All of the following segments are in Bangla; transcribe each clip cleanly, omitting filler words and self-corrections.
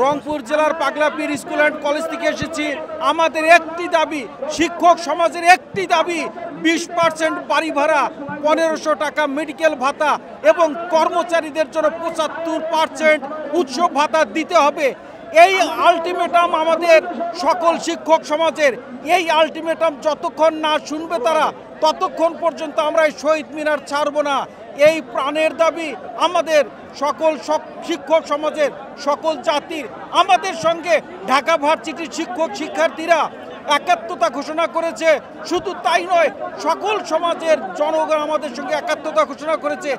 রংপুর জেলার পাগলাপীর স্কুল অ্যান্ড কলেজ থেকে এসেছি। আমাদের একটি দাবি, শিক্ষক সমাজের একটি দাবি, 20% বাড়ি ভাড়া, 1500 টাকা মেডিকেল ভাতা এবং কর্মচারীদের জন্য 75% উৎসব ভাতা দিতে হবে। এই আলটিমেটাম আমাদের সকল শিক্ষক সমাজের, এই আলটিমেটাম যতক্ষণ না শুনবে তারা, ততক্ষণ পর্যন্ত আমরা এই শহীদ মিনার ছাড়ব না। এই প্রাণের দাবি আমাদের সকল শিক্ষক সমাজের, সকল জাতির। আমাদের সঙ্গে ঢাকা ভার্সিটির শিক্ষক শিক্ষার্থীরা একাত্মতা ঘোষণা করেছে। শুধু তাই নয়, সকল সমাজের জনগণ আমাদের সঙ্গে একাত্মতা ঘোষণা করেছে।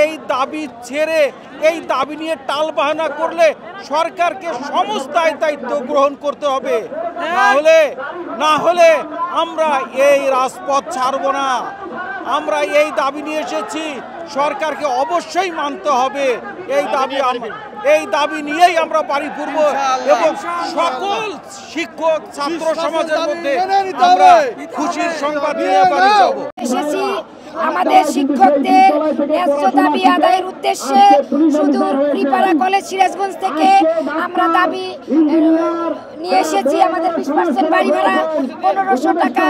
এই দাবি ছেড়ে, এই দাবি নিয়ে টালবাহানা করলে সরকারকে সমস্ত দায়িত্ব গ্রহণ করতে হবে। না হলে আমরা এই রাজপথ ছাড়ব না। আমরা এই দাবি নিয়ে এসেছি, সরকারকে অবশ্যই মানতে হবে। এই দাবি নিয়েই আমরা বাড়ি ফিরব এবং সকল শিক্ষক ছাত্র সমাজের মধ্যে আমরা খুশির সংবাদ নিয়ে বাড়ি যাব। আমাদের শিক্ষকদের ন্যায্য দাবি আদায়ের উদ্দেশ্যে সুদূর কুড়িপাড়া কলেজ সিরাজগঞ্জ থেকে আমরা দাবি নিয়ে এসেছি। আমাদের 20% বাড়ি ভাড়া, 1500 টাকা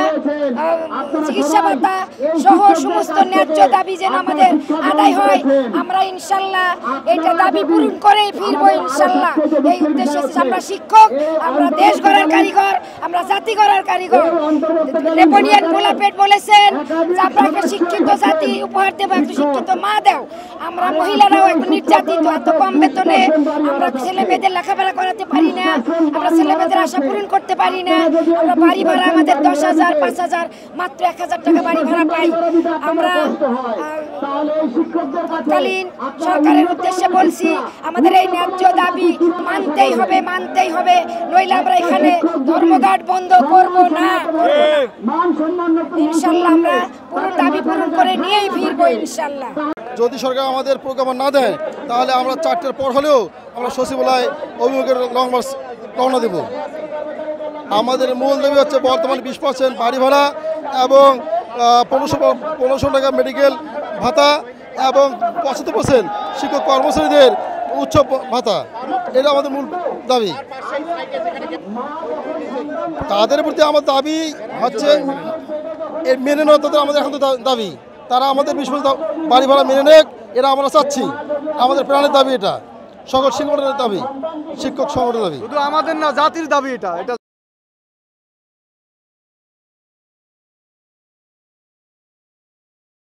চিকিৎসা ভাতা সহ সমস্ত ন্যায্য দাবি যেন আমাদের আদায় হয়। আমরা ইনশাল্লাহ এটা দাবি পূরণ করেই ফিরবো ইনশাল্লাহ। এই উদ্দেশ্যে আমরা শিক্ষক, আমরা দেশ গড়ার কারিগর, আমরা জাতি গড়ার কারিগর। লেপনিয়ান গোলাপেট বলেছেন যে আপনাকে শিক্ষিত জাতি উপহার দেবো, একটু শিক্ষিত মা দাও। আমরা মহিলারাও একটু নির্যাতিত, এত কম বেতনে আমরা ছেলে মেয়েদের লেখাপড়া করাতে পারি না, আমরা ছেলে মেয়েদের আশা পূরণ করতে পারি না। আমরা বাড়ি ভাড়া আমাদের 10,000, 5,000, মাত্র 1,000 টাকা বাড়ি ভাড়া পাই। আমরা তৎকালীন সরকারের উদ্দেশ্যে বলছি আমাদের এই ন্যায্য দাবি মানতেই হবে, নইলে আমরা এখানে ধর্মঘট বন্ধ করব না। ইনশাল্লাহ আমরা পুরো দাবি পূরণ করে নিয়েই ফিরবো ইনশাল্লাহ। যদি সরকার আমাদের প্রোগ্রাম না দেয় তাহলে আমরা 4টার পর হলেও আমরা সচিবালয় অভিমুখের লং মার্চ রওনা দেব। আমাদের মূল দাবি হচ্ছে বর্তমানে 20% বাড়ি ভাড়া এবং 1500 টাকা মেডিকেল ভাতা এবং 75% শিক্ষক কর্মচারীদের উৎসব ভাতা। এটা আমাদের মূল দাবি। তাদের প্রতি আমার দাবি হচ্ছে মেনে নেওয়া, তাদের আমাদের এখন তো দাবি তারা আমাদের 20% বাড়ি ভাড়া মেনে নেক, এটা আমরা চাচ্ছি। আমাদের প্রাণের দাবি, এটা সকল সংগঠনের দাবি, শিক্ষক সংগঠনের দাবি, শুধু আমাদের না, জাতির দাবি। এটা